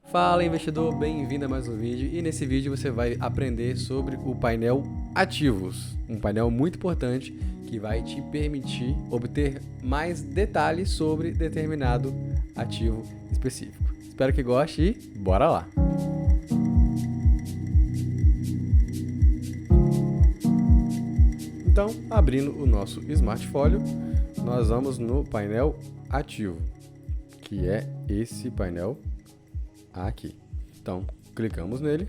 Fala investidor, bem-vindo a mais um vídeo e nesse vídeo você vai aprender sobre o painel ativos, um painel muito importante que vai te permitir obter mais detalhes sobre determinado ativo específico. Espero que goste e bora lá! Então, abrindo o nosso Smartfolio, nós vamos no painel ativo, que é esse painel aqui. Então, clicamos nele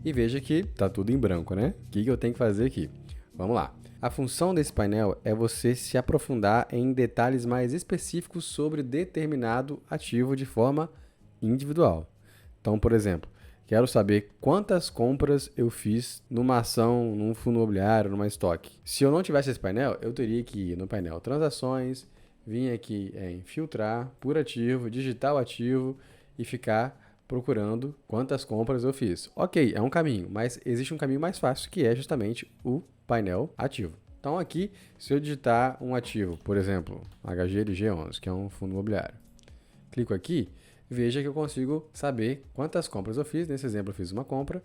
e veja que está tudo em branco, né? O que eu tenho que fazer aqui? Vamos lá. A função desse painel é você se aprofundar em detalhes mais específicos sobre determinado ativo de forma individual. Então, por exemplo, quero saber quantas compras eu fiz numa ação, num fundo imobiliário, numa estoque. Se eu não tivesse esse painel, eu teria que ir no painel Transações, vir aqui em Filtrar, por ativo, digitar o ativo e ficar procurando quantas compras eu fiz. Ok, é um caminho, mas existe um caminho mais fácil, que é justamente o painel ativo. Então aqui, se eu digitar um ativo, por exemplo, HGLG11, que é um fundo imobiliário, clico aqui, veja que eu consigo saber quantas compras eu fiz. Nesse exemplo eu fiz uma compra,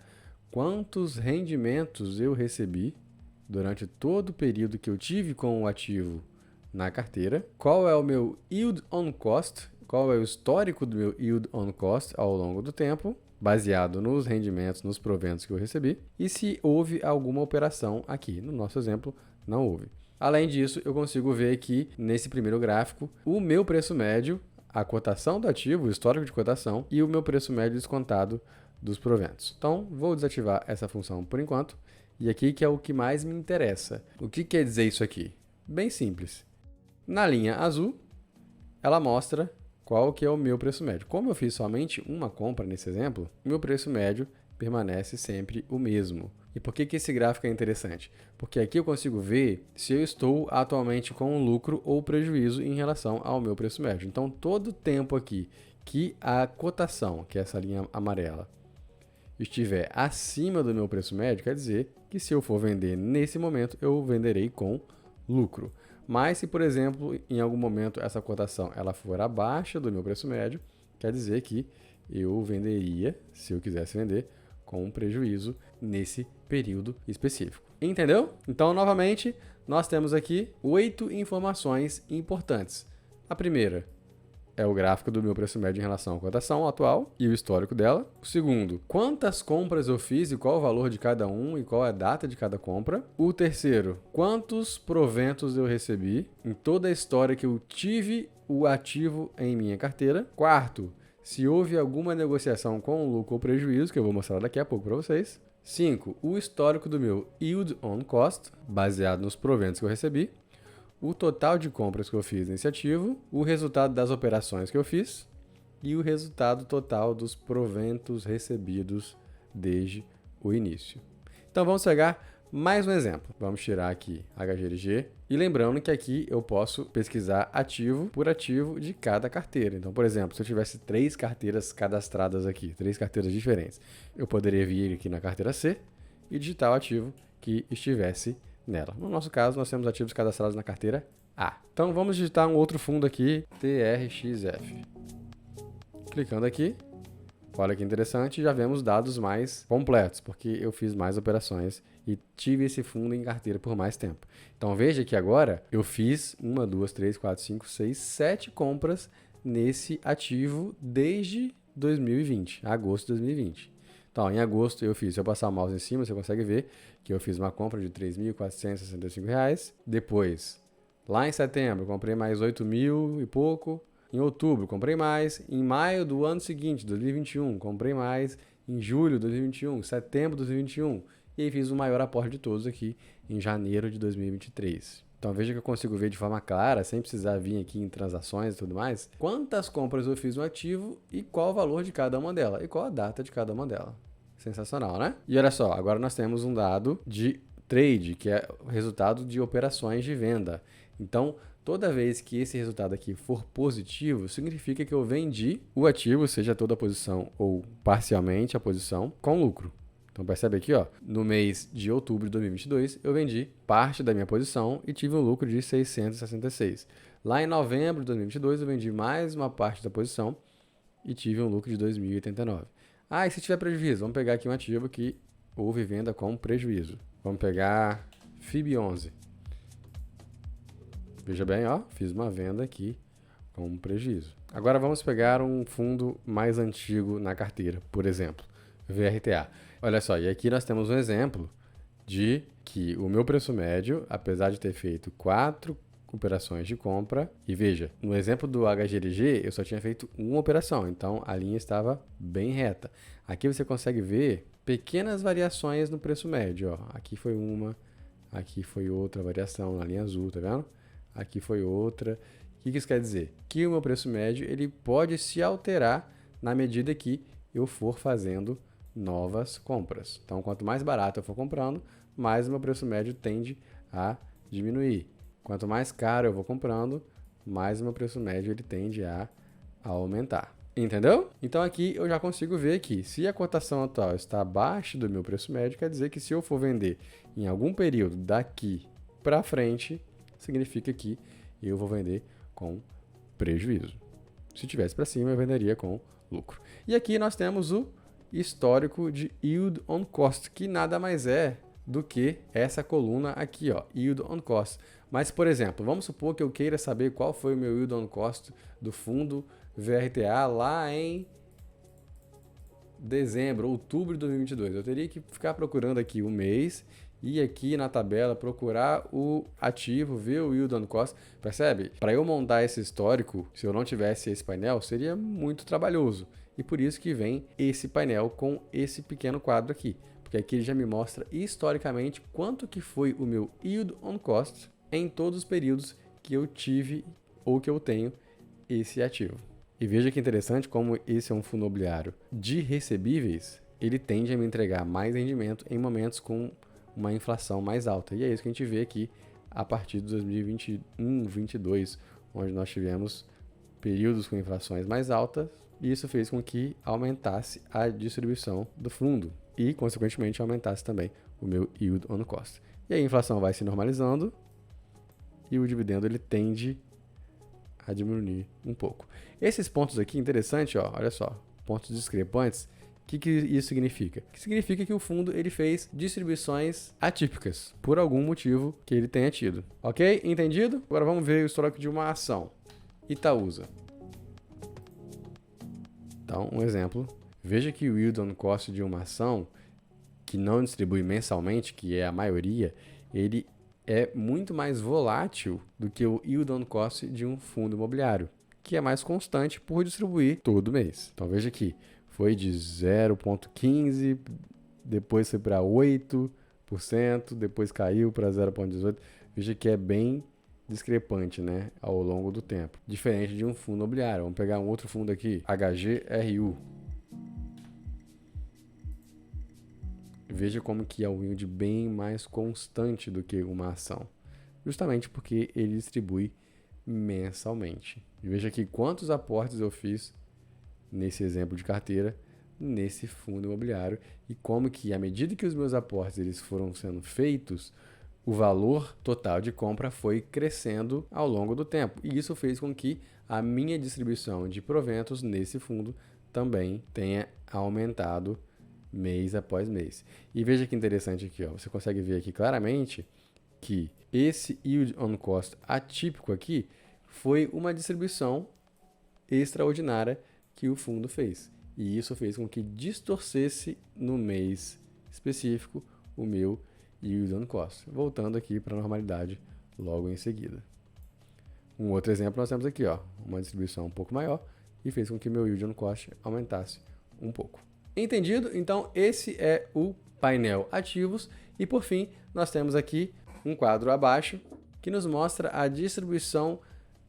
quantos rendimentos eu recebi durante todo o período que eu tive com o ativo na carteira, qual é o meu yield on cost, qual é o histórico do meu yield on cost ao longo do tempo, baseado nos rendimentos, nos proventos que eu recebi, e se houve alguma operação aqui. No nosso exemplo, não houve. Além disso, eu consigo ver aqui, nesse primeiro gráfico, o meu preço médio, a cotação do ativo, o histórico de cotação, e o meu preço médio descontado dos proventos. Então, vou desativar essa função por enquanto, e aqui que é o que mais me interessa. O que quer dizer isso aqui? Bem simples. Na linha azul, ela mostra qual que é o meu preço médio. Como eu fiz somente uma compra nesse exemplo, o meu preço médio permanece sempre o mesmo. E por que esse gráfico é interessante? Porque aqui eu consigo ver se eu estou atualmente com lucro ou prejuízo em relação ao meu preço médio. Então, todo o tempo aqui que a cotação, que é essa linha amarela, estiver acima do meu preço médio, quer dizer que se eu for vender nesse momento, eu venderei com lucro. Mas se, por exemplo, em algum momento essa cotação ela for abaixo do meu preço médio, quer dizer que eu venderia, se eu quisesse vender, com um prejuízo nesse período específico. Entendeu? Então, novamente, nós temos aqui 8 informações importantes. A primeira é o gráfico do meu preço médio em relação à cotação atual e o histórico dela. O segundo, quantas compras eu fiz e qual o valor de cada um e qual é a data de cada compra. O terceiro, quantos proventos eu recebi em toda a história que eu tive o ativo em minha carteira. Quarto, se houve alguma negociação com lucro ou prejuízo, que eu vou mostrar daqui a pouco para vocês. 5, o histórico do meu yield on cost, baseado nos proventos que eu recebi. O total de compras que eu fiz nesse ativo, o resultado das operações que eu fiz e o resultado total dos proventos recebidos desde o início. Então vamos pegar mais um exemplo. Vamos tirar aqui HGLG e lembrando que aqui eu posso pesquisar ativo por ativo de cada carteira. Então, por exemplo, se eu tivesse 3 carteiras cadastradas aqui, 3 carteiras diferentes, eu poderia vir aqui na carteira C e digitar o ativo que estivesse nela. No nosso caso, nós temos ativos cadastrados na carteira A. Então, vamos digitar um outro fundo aqui, TRXF. Clicando aqui, olha que interessante, já vemos dados mais completos, porque eu fiz mais operações e tive esse fundo em carteira por mais tempo. Então, veja que agora eu fiz 1, 2, 3, 4, 5, 6, 7 compras nesse ativo desde 2020, agosto de 2020. Então, em agosto eu fiz, se eu passar o mouse em cima, você consegue ver que eu fiz uma compra de R$ 3.465. Depois, lá em setembro, comprei mais 8.000 e pouco. Em outubro, comprei mais. Em maio do ano seguinte, 2021, comprei mais. Em julho de 2021, setembro de 2021. E aí fiz o maior aporte de todos aqui em janeiro de 2023. Então, veja que eu consigo ver de forma clara, sem precisar vir aqui em transações e tudo mais, quantas compras eu fiz no ativo e qual o valor de cada uma delas, e qual a data de cada uma delas. Sensacional, né? E olha só, agora nós temos um dado de trade, que é o resultado de operações de venda. Então, toda vez que esse resultado aqui for positivo, significa que eu vendi o ativo, seja toda a posição ou parcialmente a posição, com lucro. Então, percebe aqui, ó, no mês de outubro de 2022, eu vendi parte da minha posição e tive um lucro de 666. Lá em novembro de 2022, eu vendi mais uma parte da posição e tive um lucro de 2.089. Ah, e se tiver prejuízo? Vamos pegar aqui um ativo que houve venda com prejuízo. Vamos pegar FIB11. Veja bem, ó, fiz uma venda aqui com prejuízo. Agora vamos pegar um fundo mais antigo na carteira, por exemplo, VRTA. Olha só, e aqui nós temos um exemplo de que o meu preço médio, apesar de ter feito 4 operações de compra, e veja, no exemplo do HGLG eu só tinha feito uma operação, então a linha estava bem reta. Aqui você consegue ver pequenas variações no preço médio, ó. Aqui foi uma, aqui foi outra variação na linha azul, tá vendo? Aqui foi outra. O que isso quer dizer? Que o meu preço médio ele pode se alterar na medida que eu for fazendo novas compras. Então, quanto mais barato eu for comprando, mais o meu preço médio tende a diminuir. Quanto mais caro eu vou comprando, mais o meu preço médio ele tende a aumentar. Entendeu? Então aqui eu já consigo ver que se a cotação atual está abaixo do meu preço médio, quer dizer que se eu for vender em algum período daqui para frente, significa que eu vou vender com prejuízo. Se tivesse para cima, eu venderia com lucro. E aqui nós temos o histórico de Yield on Cost, que nada mais é do que essa coluna aqui, ó, Yield on Cost. Mas, por exemplo, vamos supor que eu queira saber qual foi o meu Yield on Cost do fundo VRTA lá em dezembro, outubro de 2022. Eu teria que ficar procurando aqui o mês e aqui na tabela procurar o ativo, ver o Yield on Cost. Percebe? Para eu montar esse histórico, se eu não tivesse esse painel, seria muito trabalhoso. E por isso que vem esse painel com esse pequeno quadro aqui. Porque aqui ele já me mostra historicamente quanto que foi o meu Yield on Cost em todos os períodos que eu tive ou que eu tenho esse ativo. E veja que interessante como esse é um fundo imobiliário de recebíveis, ele tende a me entregar mais rendimento em momentos com uma inflação mais alta. E é isso que a gente vê aqui a partir de 2021, 2022, onde nós tivemos períodos com inflações mais altas, e isso fez com que aumentasse a distribuição do fundo e, consequentemente, aumentasse também o meu Yield on Cost. E aí a inflação vai se normalizando e o dividendo ele tende a diminuir um pouco. Esses pontos aqui, interessante, ó, olha só, pontos discrepantes. O que isso significa? Que significa que o fundo ele fez distribuições atípicas, por algum motivo que ele tenha tido. Ok? Entendido? Agora vamos ver o histórico de uma ação. Itaúsa. Então, um exemplo. Veja que o Yield on Cost de uma ação que não distribui mensalmente, que é a maioria, ele é muito mais volátil do que o Yield on Cost de um fundo imobiliário, que é mais constante por distribuir todo mês. Então veja aqui, foi de 0,15%, depois foi para 8%, depois caiu para 0,18%. Veja que é bem discrepante, né, ao longo do tempo. Diferente de um fundo imobiliário. Vamos pegar um outro fundo aqui, HGRU. Veja como que é um yield bem mais constante do que uma ação, justamente porque ele distribui mensalmente. Veja aqui quantos aportes eu fiz nesse exemplo de carteira, nesse fundo imobiliário, e como que à medida que os meus aportes eles foram sendo feitos, o valor total de compra foi crescendo ao longo do tempo. E isso fez com que a minha distribuição de proventos nesse fundo também tenha aumentado mês após mês. E veja que interessante aqui, ó, você consegue ver aqui claramente que esse Yield on Cost atípico aqui foi uma distribuição extraordinária que o fundo fez. E isso fez com que distorcesse no mês específico o meu Yield on Cost. Voltando aqui para a normalidade logo em seguida. Um outro exemplo nós temos aqui, ó, uma distribuição um pouco maior e fez com que meu Yield on Cost aumentasse um pouco. Entendido? Então, esse é o painel ativos. E, por fim, nós temos aqui um quadro abaixo que nos mostra a distribuição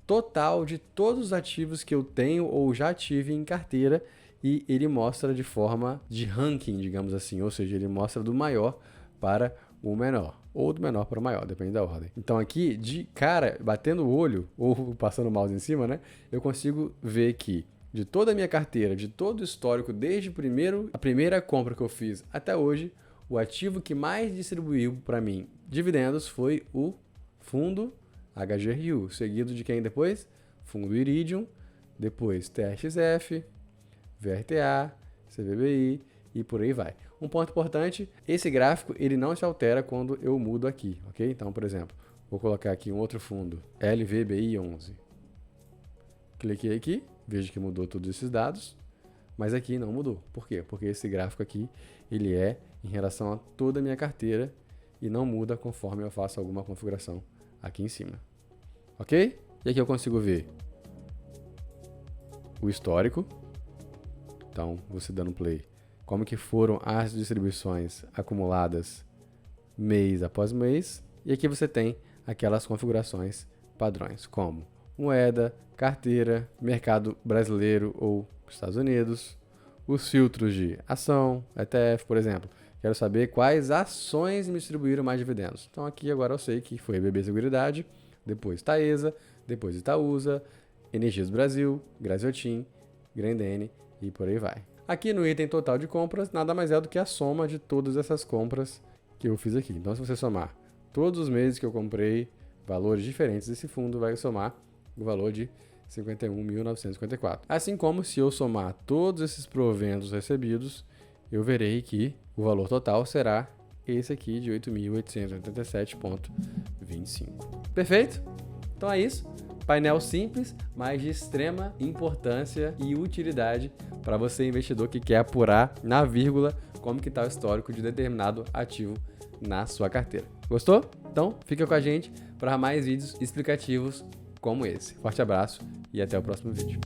total de todos os ativos que eu tenho ou já tive em carteira. E ele mostra de forma de ranking, digamos assim. Ou seja, ele mostra do maior para o menor. Ou do menor para o maior, depende da ordem. Então, aqui, de cara, batendo o olho ou passando o mouse em cima, né? Eu consigo ver que de toda a minha carteira, de todo o histórico, desde a primeira compra que eu fiz até hoje, o ativo que mais distribuiu para mim dividendos foi o fundo HGRU, seguido de quem depois? Fundo Iridium, depois TXF, VRTA, CVBI e por aí vai. Um ponto importante, esse gráfico ele não se altera quando eu mudo aqui, ok? Então, por exemplo, vou colocar aqui um outro fundo, LVBI11. Cliquei aqui, vejo que mudou todos esses dados, mas aqui não mudou. Por quê? Porque esse gráfico aqui, ele é em relação a toda a minha carteira e não muda conforme eu faço alguma configuração aqui em cima. Ok? E aqui eu consigo ver o histórico. Então, você dando play, como que foram as distribuições acumuladas mês após mês. E aqui você tem aquelas configurações padrões, como moeda, carteira, mercado brasileiro ou Estados Unidos, os filtros de ação, ETF, por exemplo. Quero saber quais ações me distribuíram mais dividendos. Então aqui agora eu sei que foi BB Seguridade, depois Taesa, depois Itaúsa, Energias Brasil, Graziotin, Grendene e por aí vai. Aqui no item total de compras, nada mais é do que a soma de todas essas compras que eu fiz aqui. Então se você somar todos os meses que eu comprei valores diferentes desse fundo, vai somar o valor de 51.954. Assim como se eu somar todos esses proventos recebidos, eu verei que o valor total será esse aqui de 8.887,25. Perfeito? Então é isso. Painel simples, mas de extrema importância e utilidade para você, investidor, que quer apurar na vírgula como que está o histórico de determinado ativo na sua carteira. Gostou? Então fica com a gente para mais vídeos explicativos como esse. Forte abraço e até o próximo vídeo.